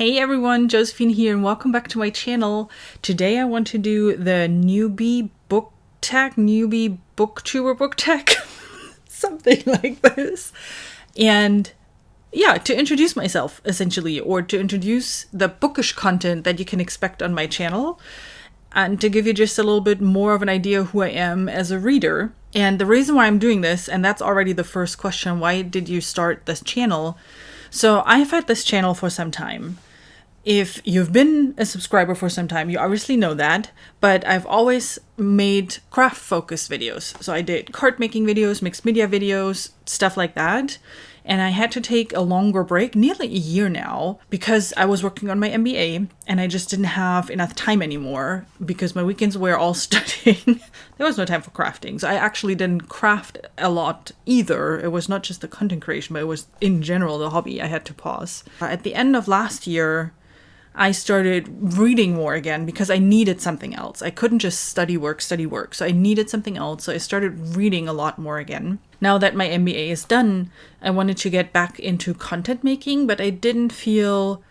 Hey everyone, Josephine here and welcome back to my channel. Today I want to do the newbie book tag, newbie booktuber book tag, something like this. And yeah, to introduce myself essentially, or to introduce the bookish content that you can expect on my channel, and to give you just a little bit more of an idea of who I am as a reader. And the reason why I'm doing this, and that's already the first question, why did you start this channel? So I've had this channel for some time. If you've been a subscriber for some time, you obviously know that, but I've always made craft-focused videos. So I did card making videos, mixed media videos, stuff like that. And I had to take a longer break, nearly a year now, because I was working on my MBA and I just didn't have enough time anymore because my weekends were all studying. There was no time for crafting. So I actually didn't craft a lot either. It was not just the content creation, but it was in general the hobby. I had to pause. At the end of last year, I started reading more again because I needed something else. I couldn't just study work. So I needed something else. So I started reading a lot more again. Now that my MBA is done, I wanted to get back into content making, but I didn't feel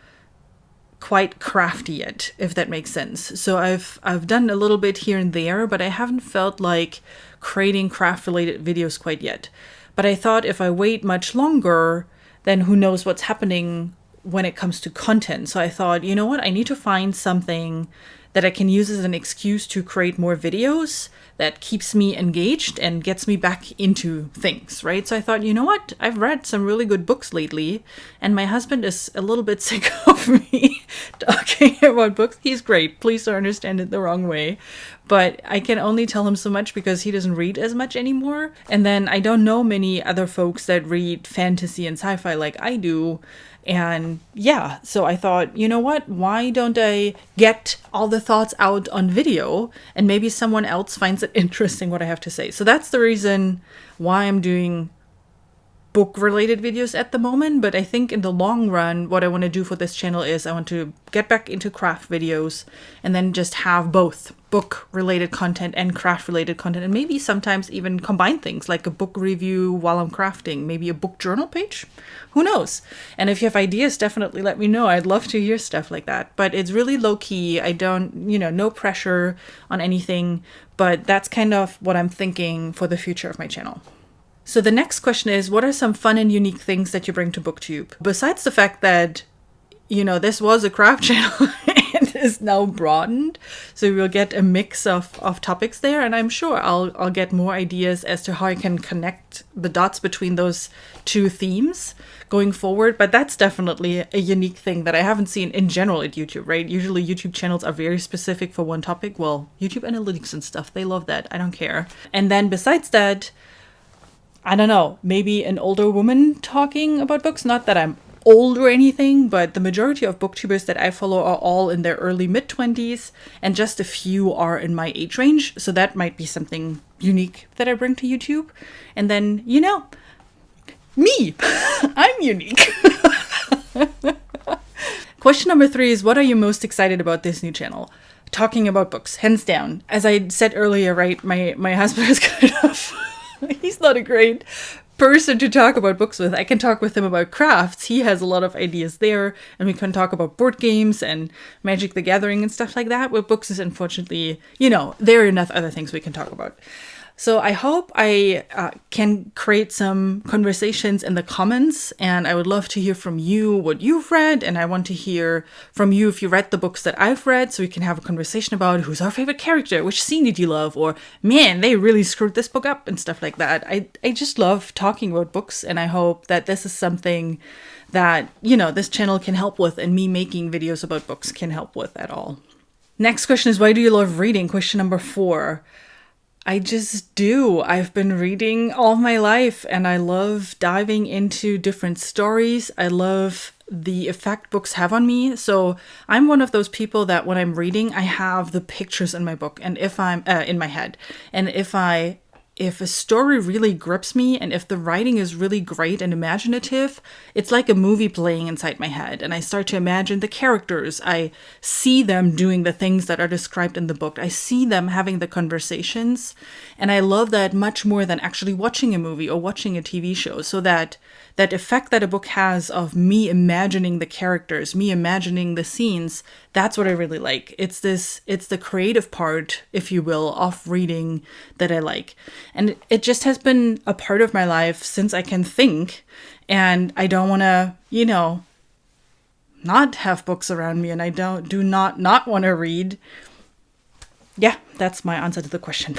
quite crafty yet, if that makes sense. So I've done a little bit here and there, but I haven't felt like creating craft related videos quite yet. But I thought if I wait much longer, then who knows what's happening when it comes to content. So I thought, you know what, I need to find something that I can use as an excuse to create more videos that keeps me engaged and gets me back into things, right? So I thought, you know what, I've read some really good books lately, and my husband is a little bit sick of me talking about books. He's great, please don't understand it the wrong way, but I can only tell him so much because he doesn't read as much anymore. And then I don't know many other folks that read fantasy and sci-fi like I do. And yeah, so I thought, you know what, why don't I get all the thoughts out on video and maybe someone else finds it interesting what I have to say. So that's the reason why I'm doing book related videos at the moment. But I think in the long run, what I want to do for this channel is I want to get back into craft videos and then just have both book related content and craft related content, and maybe sometimes even combine things like a book review while I'm crafting, maybe a book journal page, who knows. And if you have ideas, definitely let me know. I'd love to hear stuff like that, but it's really low key. I don't, no pressure on anything, but that's kind of what I'm thinking for the future of my channel. So the next question is, what are some fun and unique things that you bring to BookTube? Besides the fact that, this was a craft channel and is now broadened, so we'll get a mix of topics there, and I'm sure I'll get more ideas as to how I can connect the dots between those two themes going forward. But that's definitely a unique thing that I haven't seen in general at YouTube, right? Usually YouTube channels are very specific for one topic. Well, YouTube analytics and stuff, they love that. I don't care. And then besides that, I don't know, maybe an older woman talking about books. Not that I'm old or anything, but the majority of booktubers that I follow are all in their early mid-20s, and just a few are in my age range. So that might be something unique that I bring to YouTube. And then, me, I'm unique. Question number 3 is, what are you most excited about this new channel? Talking about books, hands down. As I said earlier, right, my husband is kind of... he's not a great person to talk about books with. I can talk with him about crafts. He has a lot of ideas there, and we can talk about board games and Magic the Gathering and stuff like that. But books is unfortunately, there are enough other things we can talk about. So I hope I can create some conversations in the comments, and I would love to hear from you what you've read, and I want to hear from you if you read the books that I've read, so we can have a conversation about who's our favorite character, which scene did you love, or man, they really screwed this book up and stuff like that. I just love talking about books, and I hope that this is something that, this channel can help with, and me making videos about books can help with at all. Next question is, why do you love reading? Question number 4. I just do. I've been reading all my life, and I love diving into different stories. I love the effect books have on me. So I'm one of those people that when I'm reading, I have the pictures in my book, and if I'm in my head, and if a story really grips me and if the writing is really great and imaginative, it's like a movie playing inside my head. And I start to imagine the characters. I see them doing the things that are described in the book. I see them having the conversations. And I love that much more than actually watching a movie or watching a TV show. So that that effect that a book has of me imagining the characters, me imagining the scenes, that's what I really like. It's the creative part, if you will, of reading that I like. And it just has been a part of my life since I can think, and I don't want to, not have books around me, and I do not want to read. Yeah, that's my answer to the question.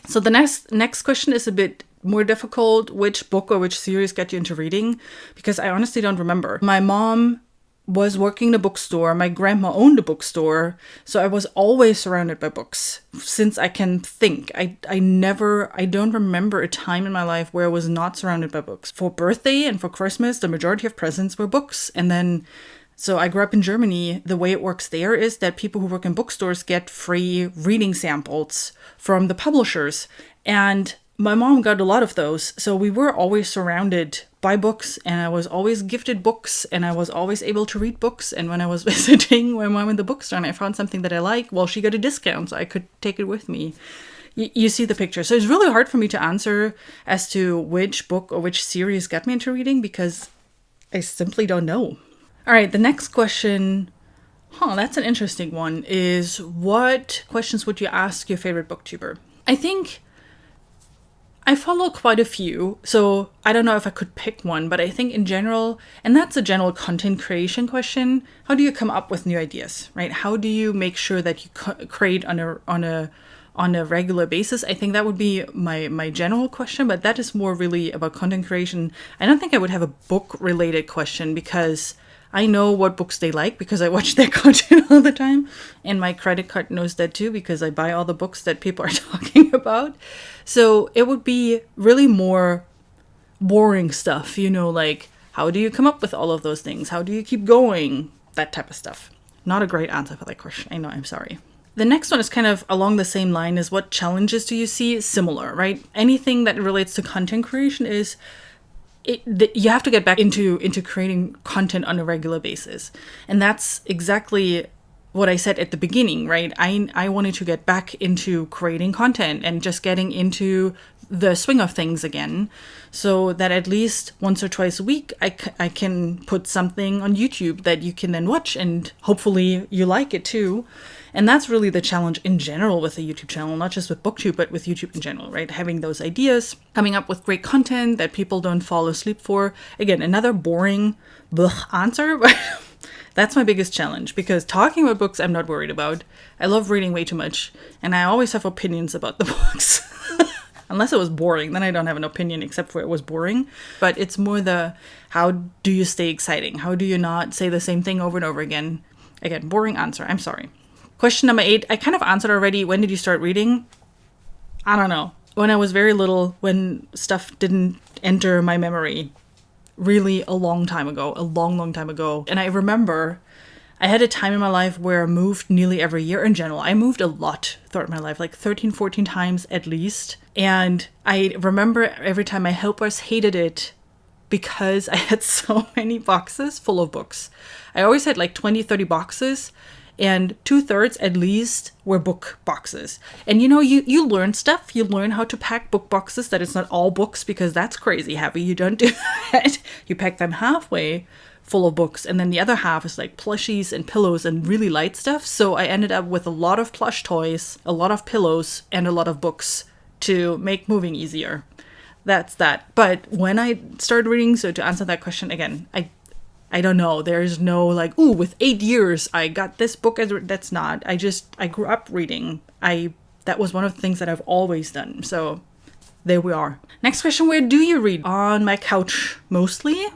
So the next question is a bit more difficult. Which book or which series got you into reading? Because I honestly don't remember. My mom was working in a bookstore. My grandma owned a bookstore. So I was always surrounded by books since I can think. I don't remember a time in my life where I was not surrounded by books. For birthday and for Christmas, the majority of presents were books. And then, so I grew up in Germany. The way it works there is that people who work in bookstores get free reading samples from the publishers. And my mom got a lot of those. So we were always surrounded by books, and I was always gifted books, and I was always able to read books. And when I was visiting my mom in the bookstore and I found something that I like, well, she got a discount, so I could take it with me. You see the picture. So it's really hard for me to answer as to which book or which series got me into reading, because I simply don't know. All right, the next question, that's an interesting one, is what questions would you ask your favorite booktuber? I think I follow quite a few, so I don't know if I could pick one, but I think in general, and that's a general content creation question, how do you come up with new ideas, right? How do you make sure that you create on a regular basis? I think that would be my general question, but that is more really about content creation. I don't think I would have a book-related question, because I know what books they like because I watch their content all the time. And my credit card knows that too, because I buy all the books that people are talking about. So it would be really more boring stuff, like how do you come up with all of those things? How do you keep going? That type of stuff. Not a great answer for that question. I know, I'm sorry. The next one is kind of along the same line as what challenges do you see? Similar, right? Anything that relates to content creation is you have to get back into creating content on a regular basis. And that's exactly what I said at the beginning, right? I wanted to get back into creating content and just getting into the swing of things again, so that at least once or twice a week, I can put something on YouTube that you can then watch, and hopefully you like it too. And that's really the challenge in general with a YouTube channel, not just with BookTube, but with YouTube in general, right? Having those ideas, coming up with great content that people don't fall asleep for. Again, another boring answer, but that's my biggest challenge, because talking about books, I'm not worried about. I love reading way too much, and I always have opinions about the books. Unless it was boring, then I don't have an opinion except for it was boring. But it's more the, how do you stay exciting? How do you not say the same thing over and over again? Again, boring answer. I'm sorry. Question number 8, I kind of answered already. When did you start reading? I don't know. When I was very little, when stuff didn't enter my memory. Really a long time ago. A long time ago. And I remember I had a time in my life where I moved nearly every year in general. I moved a lot throughout my life, like 13, 14 times at least. And I remember every time my helpers hated it because I had so many boxes full of books. I always had like 20, 30 boxes, and 2/3 at least were book boxes. And you learn stuff. You learn how to pack book boxes, that it's not all books, because that's crazy heavy. You don't do that. You pack them halfway full of books, and then the other half is like plushies and pillows and really light stuff. So I ended up with a lot of plush toys, a lot of pillows, and a lot of books to make moving easier. That's that. But when I started reading, so to answer that question again, I don't know. There's no like, ooh, with 8 years I got this book. That's not. I grew up reading. That was one of the things that I've always done. So there we are. Next question, where do you read? On my couch mostly.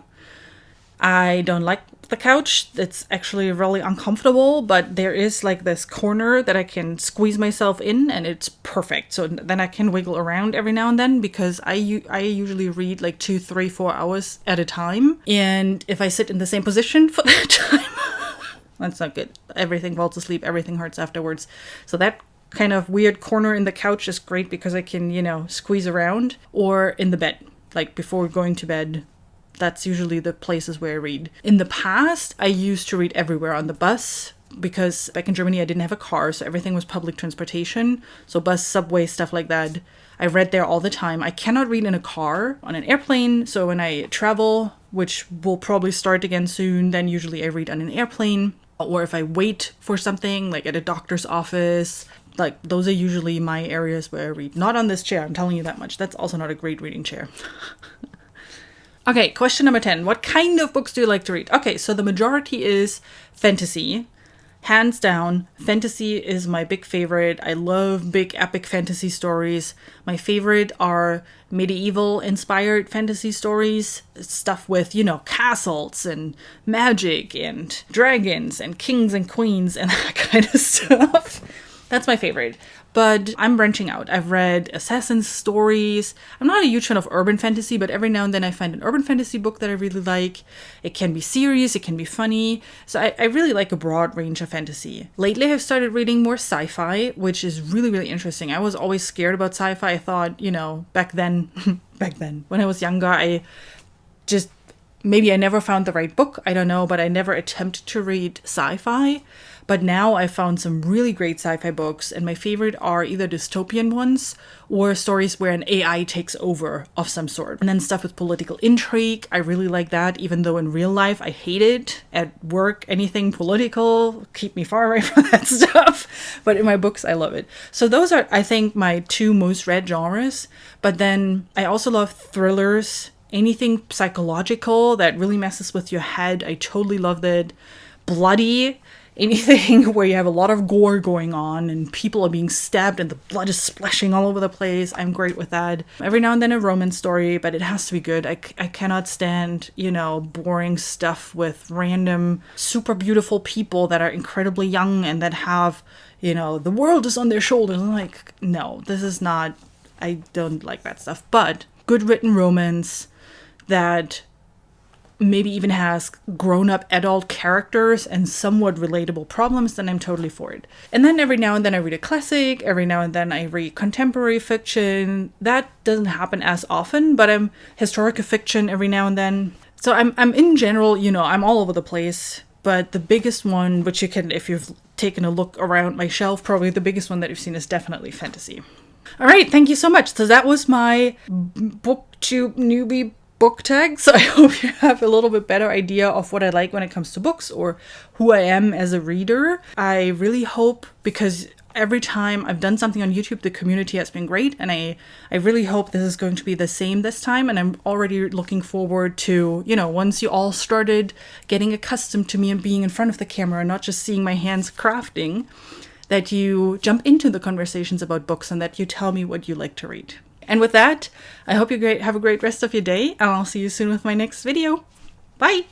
I don't like the couch. It's actually really uncomfortable, but there is like this corner that I can squeeze myself in, and it's perfect. So then I can wiggle around every now and then, because I usually read like 2, 3, 4 hours at a time. And if I sit in the same position for that time, that's not good. Everything falls asleep, everything hurts afterwards. So that kind of weird corner in the couch is great because I can, squeeze around, or in the bed, like before going to bed. That's usually the places where I read. In the past, I used to read everywhere on the bus, because back in Germany, I didn't have a car, so everything was public transportation. So bus, subway, stuff like that. I read there all the time. I cannot read in a car, on an airplane. So when I travel, which will probably start again soon, then usually I read on an airplane. Or if I wait for something, like at a doctor's office, like those are usually my areas where I read. Not on this chair, I'm telling you that much. That's also not a great reading chair. Okay, question number 10. What kind of books do you like to read? Okay, so the majority is fantasy. Hands down, fantasy is my big favorite. I love big epic fantasy stories. My favorite are medieval inspired fantasy stories. Stuff with, you know, castles and magic and dragons and kings and queens and that kind of stuff. That's my favorite. But I'm branching out. I've read assassin stories. I'm not a huge fan of urban fantasy, but every now and then I find an urban fantasy book that I really like. It can be serious, it can be funny. So I really like a broad range of fantasy. Lately I've started reading more sci-fi, which is really, really interesting. I was always scared about sci-fi. I thought, you know, back then, when I was younger, maybe I never found the right book. I don't know, but I never attempted to read sci-fi. But now I found some really great sci-fi books, and my favorite are either dystopian ones or stories where an AI takes over of some sort. And then stuff with political intrigue, I really like that, even though in real life I hate it. At work, anything political, keep me far away from that stuff. But in my books, I love it. So those are, I think, my two most read genres. But then I also love thrillers, anything psychological that really messes with your head. I totally love that. Bloody. Anything where you have a lot of gore going on and people are being stabbed and the blood is splashing all over the place. I'm great with that. Every now and then a romance story, but it has to be good. I cannot stand, you know, boring stuff with random, super beautiful people that are incredibly young and that have, you know, the world is on their shoulders. I'm like, no, this is not, I don't like that stuff. But good written romance that maybe even has grown-up adult characters and somewhat relatable problems, then I'm totally for it. And then every now and then I read a classic, every now and then I read contemporary fiction. That doesn't happen as often, but I'm historical fiction every now and then. So I'm in general, you know, I'm all over the place, but the biggest one, which you can, if you've taken a look around my shelf, probably the biggest one that you've seen is definitely fantasy. All right, thank you so much. So that was my BookTube Newbie book tag. So I hope you have a little bit better idea of what I like when it comes to books or who I am as a reader. I really hope, because every time I've done something on YouTube, the community has been great, and I really hope this is going to be the same this time. And I'm already looking forward to, you know, once you all started getting accustomed to me and being in front of the camera and not just seeing my hands crafting, that you jump into the conversations about books and that you tell me what you like to read. And with that, I hope you have a great rest of your day, and I'll see you soon with my next video. Bye!